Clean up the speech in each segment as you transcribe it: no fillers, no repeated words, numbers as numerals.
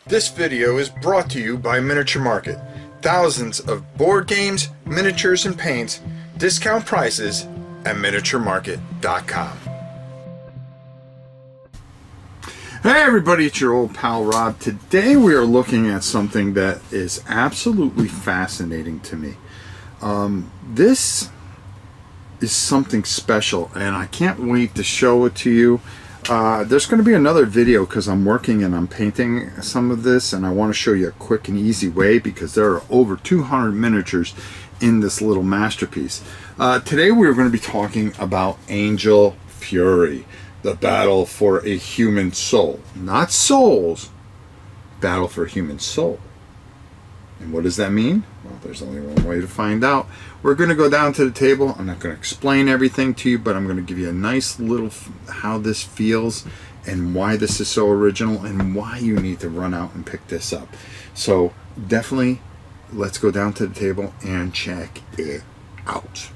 This video is brought to you by Miniature Market. Thousands of board games, miniatures, and paints, discount prices at miniaturemarket.com. Hey everybody, it's your old pal Rob. Today we are looking at something that is absolutely fascinating to me. This is something special and I can't wait to show it to you. There's going to be another video because I'm working and I'm painting some of this, and I want to show you a quick and easy way because there are over 200 miniatures in this little masterpiece. Today we're going to be talking about Angel Fury, the battle for a human soul. Not souls, battle for a human soul. And what does that mean? Well, there's only one way to find out. We're going to go down to the table. I'm not going to explain everything to you, but I'm going to give you a nice little how this feels and why this is so original and why you need to run out and pick this up. So definitely let's go down to the table and check it out.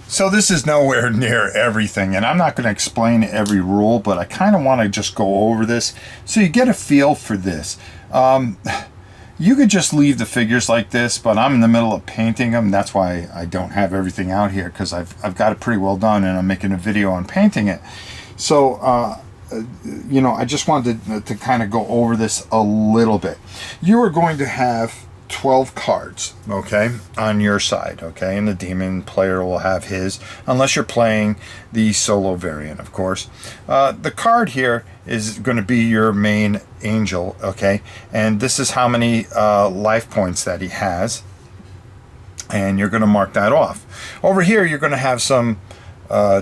So this is nowhere near everything, and I'm not going to explain every rule, but I kind of want to just go over this so you get a feel for this. You could just leave the figures like this, but I'm in the middle of painting them. That's why I don't have everything out here, because I've got it pretty well done and I'm making a video on painting it. So, you know, I just wanted to kind of go over this a little bit. You are going to have 12 cards, okay, on your side, okay, and the demon player will have his, unless you're playing the solo variant, of course. The card here is going to be your main angel, okay, and this is how many life points that he has, and you're going to mark that off. Over here you're going to have some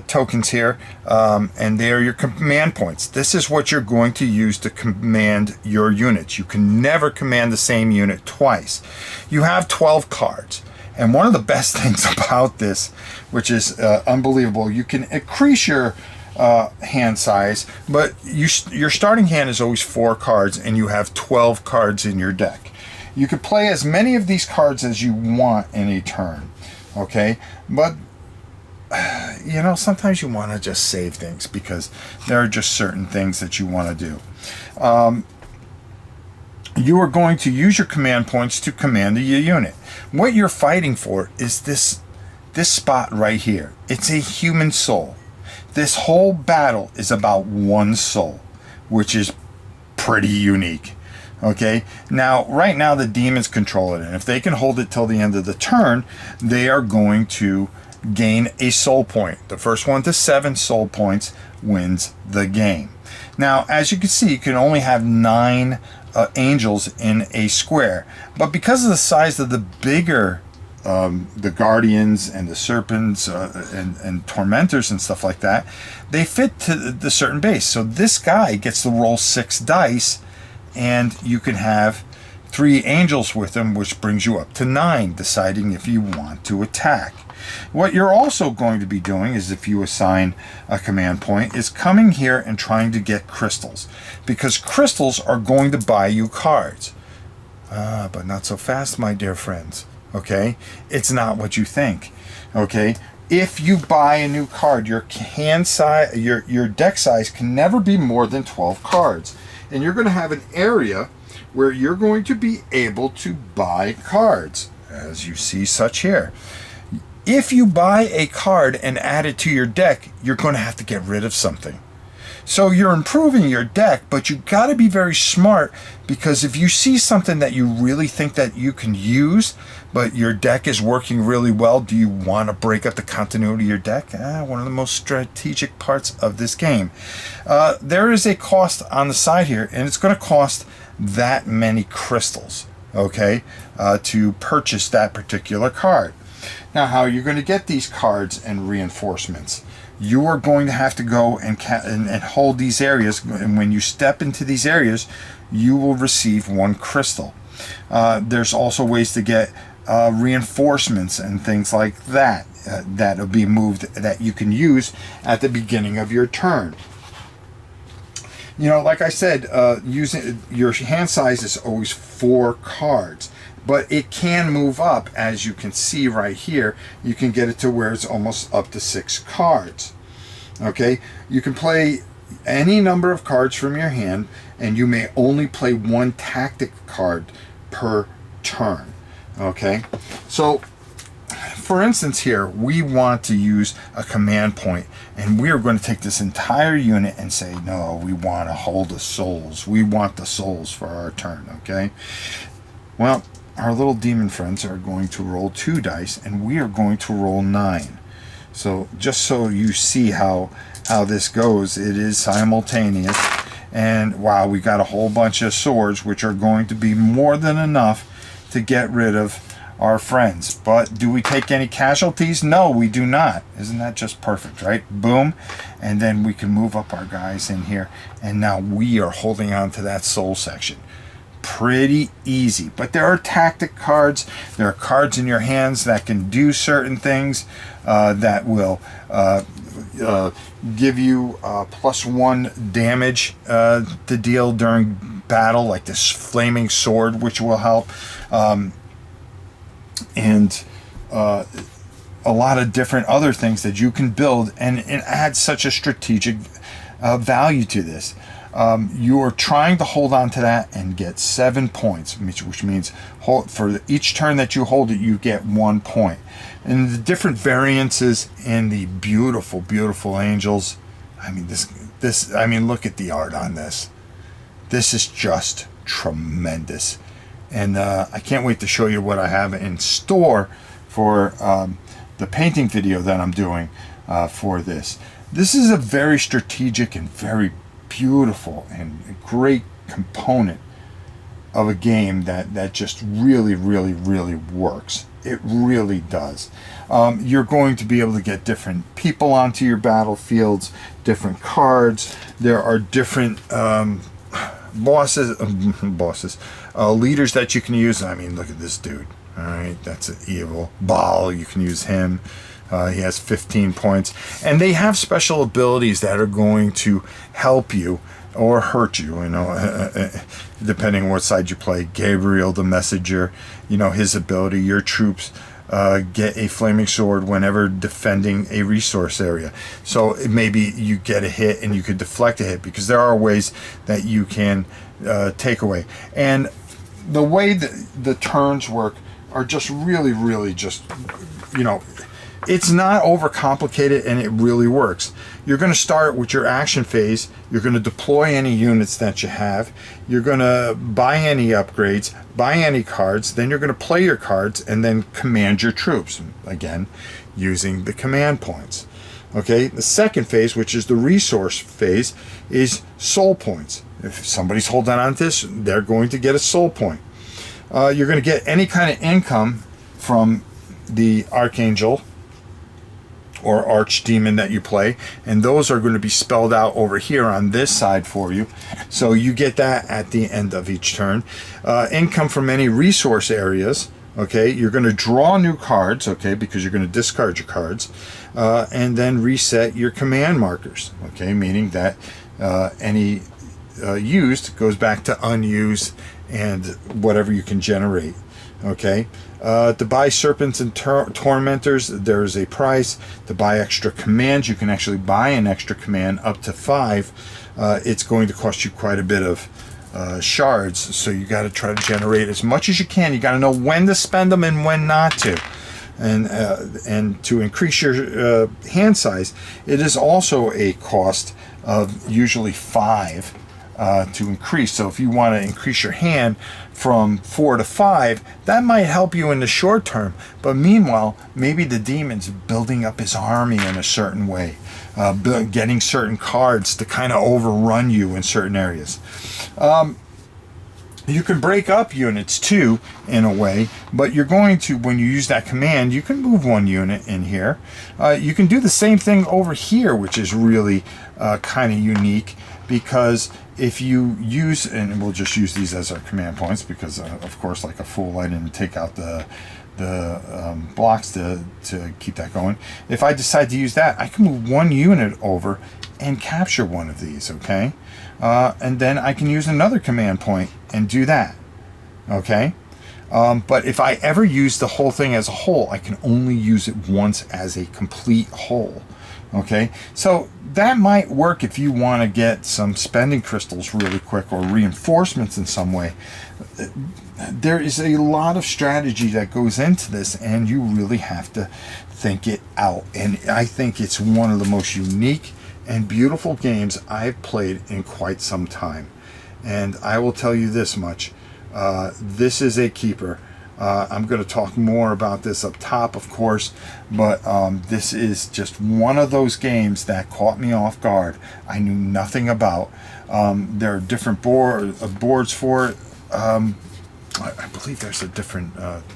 tokens here, and they're your command points. This is what you're going to use to command your units. You can never command the same unit twice. You have 12 cards, and one of the best things about this, which is unbelievable, you can increase your hand size, but your starting hand is always 4 cards, and you have 12 cards in your deck. You could play as many of these cards as you want in a turn, okay, but you know, sometimes you want to just save things because there are just certain things that you want to do. You are going to use your command points to command the unit. What you're fighting for is this spot right here. It's a human soul. This whole battle is about one soul, which is pretty unique. Okay, now right now the demons control it, and if they can hold it till the end of the turn, they are going to gain a soul point. The first one to 7 soul points wins the game. Now, as you can see, you can only have 9 angels in a square, but because of the size of the bigger the guardians and the serpents and tormentors and stuff like that, they fit to the certain base. So this guy gets to roll 6 dice, and you can have 3 angels with him, which brings you up to 9, deciding if you want to attack. What you're also going to be doing is, if you assign a command point, is coming here and trying to get crystals, because crystals are going to buy you cards. But not so fast, my dear friends. Okay, it's not what you think. Okay, if you buy a new card, your hand size, your deck size can never be more than 12 cards, and you're going to have an area where you're going to be able to buy cards, as you see such here. If you buy a card and add it to your deck, you're going to have to get rid of something. So you're improving your deck, but you got to be very smart, because if you see something that you really think that you can use, but your deck is working really well, do you want to break up the continuity of your deck? One of the most strategic parts of this game. There is a cost on the side here, and it's going to cost that many crystals, okay, to purchase that particular card. Now, how are you going to get these cards and reinforcements? You are going to have to go and hold these areas, and when you step into these areas, you will receive 1 crystal. There's also ways to get reinforcements and things like that that will be moved, that you can use at the beginning of your turn. You know, like I said, using your hand size is always 4 cards. But it can move up, as you can see right here. You can get it to where it's almost up to 6 cards. Okay, you can play any number of cards from your hand, and you may only play one tactic card per turn. Okay, so for instance here, we want to use a command point, and we are going to take this entire unit and say, no, we want to hold the souls. We want the souls for our turn, okay? Well, our little demon friends are going to roll 2 dice, and we are going to roll 9. So just so you see how this goes, it is simultaneous. And wow, we got a whole bunch of swords, which are going to be more than enough to get rid of our friends. But do we take any casualties? No, we do not. Isn't that just perfect, right? Boom. And then we can move up our guys in here, and now we are holding on to that soul section. Pretty easy. But there are tactic cards. There are cards in your hands that can do certain things, that will give you +1 damage to deal during battle, like this flaming sword, which will help. And a lot of different other things that you can build, and it adds such a strategic value to this. You're trying to hold on to that and get 7 points, which means for each turn that you hold it, you get 1 point. And the different variances in the beautiful, beautiful angels. I mean, I mean, look at the art on this. This is just tremendous. And I can't wait to show you what I have in store for the painting video that I'm doing for this. This is a very strategic and very beautiful and great component of a game that just really, really, really works. It really does. You're going to be able to get different people onto your battlefields, different cards. There are different leaders that you can use. I mean, look at this dude. All right, that's an evil Baal. You can use him. He has 15 points, and they have special abilities that are going to help you or hurt you, depending on what side you play. Gabriel the Messenger, his ability, your troops get a flaming sword whenever defending a resource area. So maybe you get a hit and you could deflect a hit, because there are ways that you can take away. And the way that the turns work are just really, really just, it's not overcomplicated, and it really works. You're going to start with your action phase. You're going to deploy any units that you have. You're going to buy any upgrades, buy any cards. Then you're going to play your cards and then command your troops. Again, using the command points. Okay, the second phase, which is the resource phase, is soul points. If somebody's holding on to this, they're going to get a soul point. You're going to get any kind of income from the Archangel or Archdemon that you play, and those are going to be spelled out over here on this side for you. So you get that at the end of each turn. Income from any resource areas. Okay, you're going to draw new cards, okay, because you're going to discard your cards, and then reset your command markers, okay, meaning that any used goes back to unused and whatever you can generate. Okay, to buy serpents and tormentors, there's a price. To buy extra commands, you can actually buy an extra command up to 5. It's going to cost you quite a bit of shards, so you got to try to generate as much as you can. You got to know when to spend them and when not to. And to increase your hand size, it is also a cost of usually 5 to increase. So if you want to increase your hand from 4 to 5, that might help you in the short term. But meanwhile, maybe the demon's building up his army in a certain way, getting certain cards to kind of overrun you in certain areas. You can break up units too, in a way, but you're going to, when you use that command, you can move 1 unit in here. You can do the same thing over here, which is really kind of unique, because if you use, and we'll just use these as our command points, because of course, like a fool, I didn't take out the blocks to keep that going. If I decide to use that, I can move 1 unit over and capture 1 of these, okay? And then I can use another command point and do that, okay? But if I ever use the whole thing as a whole, I can only use it once as a complete whole. Okay, so that might work if you want to get some spending crystals really quick or reinforcements in some way. There is a lot of strategy that goes into this, and you really have to think it out. And I think it's one of the most unique and beautiful games I've played in quite some time. And I will tell you this much, this is a keeper. I'm going to talk more about this up top, of course, but this is just one of those games that caught me off guard. I knew nothing about. There are different boards for it. I believe there's a different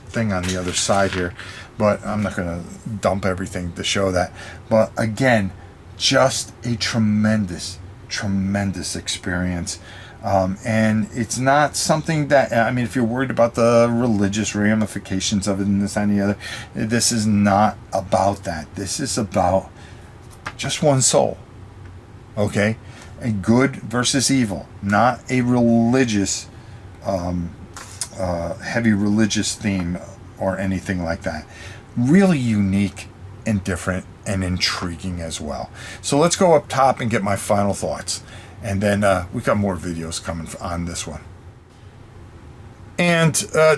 thing on the other side here, but I'm not going to dump everything to show that. But again, just a tremendous, tremendous experience. And it's not something that, I mean, if you're worried about the religious ramifications of it and this and the other, this is not about that. This is about just one soul, okay? A good versus evil, not a religious, heavy religious theme or anything like that. Really unique and different and intriguing as well. So let's go up top and get my final thoughts. And then we got more videos coming on this one. And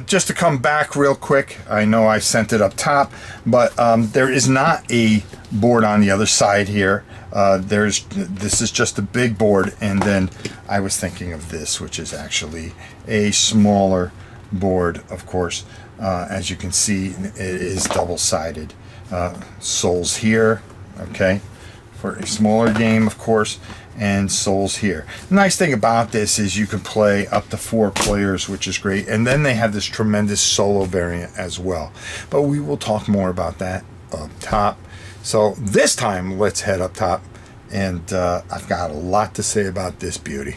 just to come back real quick, I know I sent it up top, but there is not a board on the other side here. This is just a big board, and then I was thinking of this, which is actually a smaller board, of course. As you can see, it is double-sided. Souls here, okay, for a smaller game, of course, and souls here. The nice thing about this is you can play up to 4 players, which is great, and then they have this tremendous solo variant as well, but we will talk more about that up top. So this time let's head up top, and I've got a lot to say about this beauty.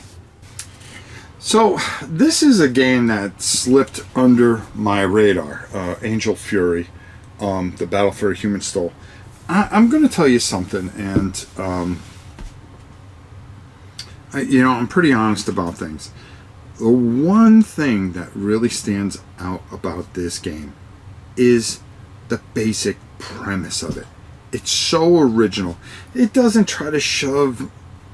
So this is a game that slipped under my radar, Angel Fury, the Battle for a Human Soul. I'm going to tell you something, and you know, I'm pretty honest about things. The one thing that really stands out about this game is the basic premise of it. It's so original. It doesn't try to shove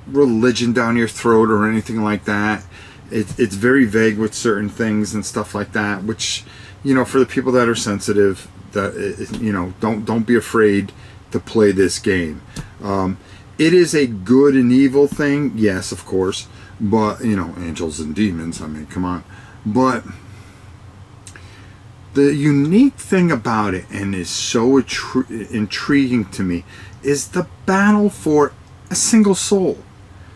religion down your throat or anything like that. It's very vague with certain things and stuff like that, which, you know, for the people that are sensitive, that, you know, don't be afraid to play this game. It is a good and evil thing, yes, of course, but, you know, angels and demons, I mean, come on. But the unique thing about it, and is so intriguing to me, is the battle for a single soul.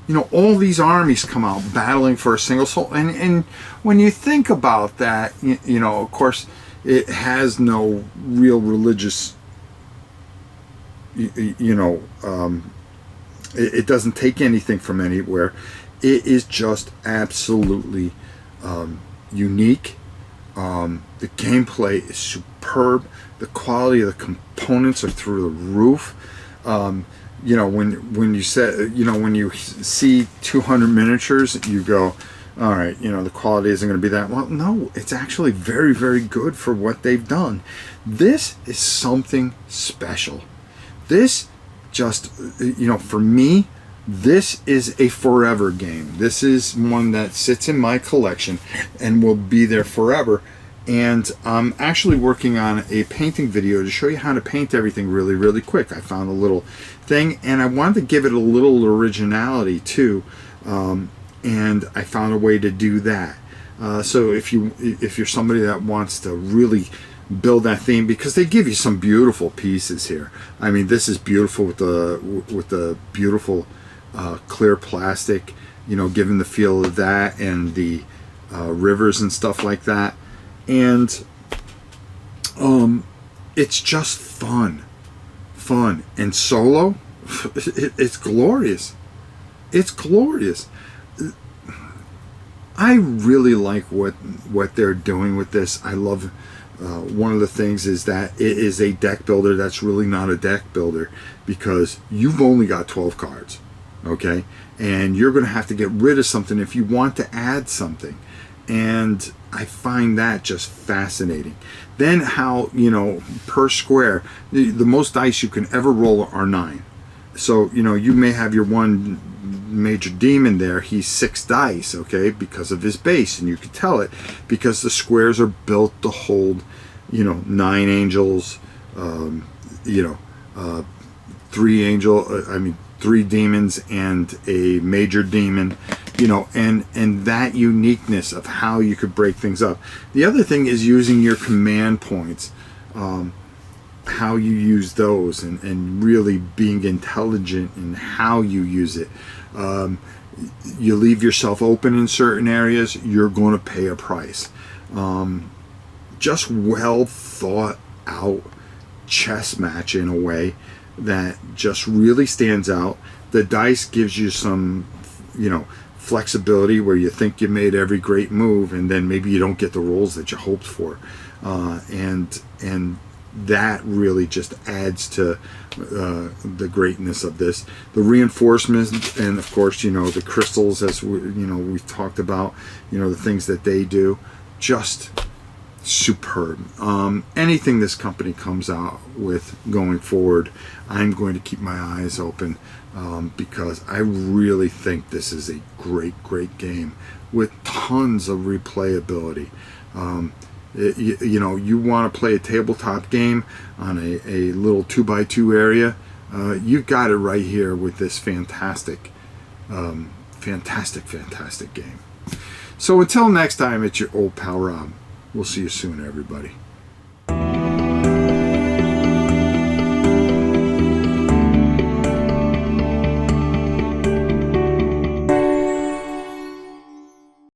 You know, all these armies come out battling for a single soul, and when you think about that, you know, of course, it has no real religious, you know, it doesn't take anything from anywhere. It is just absolutely unique. The gameplay is superb. The quality of the components are through the roof. You know, when you say, you know, when you see 200 miniatures, you go, all right, you know, the quality isn't going to be that well. No, it's actually very, very good for what they've done. This is something special. This just, you know, for me, this is a forever game. This is one that sits in my collection and will be there forever. And I'm actually working on a painting video to show you how to paint everything really, really quick. I found a little thing, and I wanted to give it a little originality too. And I found a way to do that. So if you're somebody that wants to really build that theme, because they give you some beautiful pieces here. I mean, this is beautiful with the beautiful clear plastic, you know, giving the feel of that, and the rivers and stuff like that. And it's just fun, and solo, it's glorious. It's glorious. I really like what they're doing with this. I love one of the things is that it is a deck builder that's really not a deck builder, because you've only got 12 cards, okay, and you're going to have to get rid of something if you want to add something. And I find that just fascinating. Then how, you know, per square, the most dice you can ever roll are 9. So, you know, you may have your one major demon there. He's 6 dice, okay, because of his base. And you can tell it because the squares are built to hold, you know, 9 angels, you know, 3 demons and a major demon, you know, and that uniqueness of how you could break things up. The other thing is using your command points, how you use those, and really being intelligent in how you use it. You leave yourself open in certain areas, you're going to pay a price. Just well thought out chess match in a way that just really stands out. The dice gives you some, you know, flexibility where you think you made every great move and then maybe you don't get the rolls that you hoped for, and that really just adds to the greatness of this. The reinforcements, and of course, you know, the crystals, as we've talked about, you know, the things that they do, just superb. Anything this company comes out with going forward, I'm going to keep my eyes open, because I really think this is a great game with tons of replayability. You know, you want to play a tabletop game on a little 2x2 area, you got it right here with this fantastic game. So until next time, it's your old pal Rob. We'll see you soon, everybody.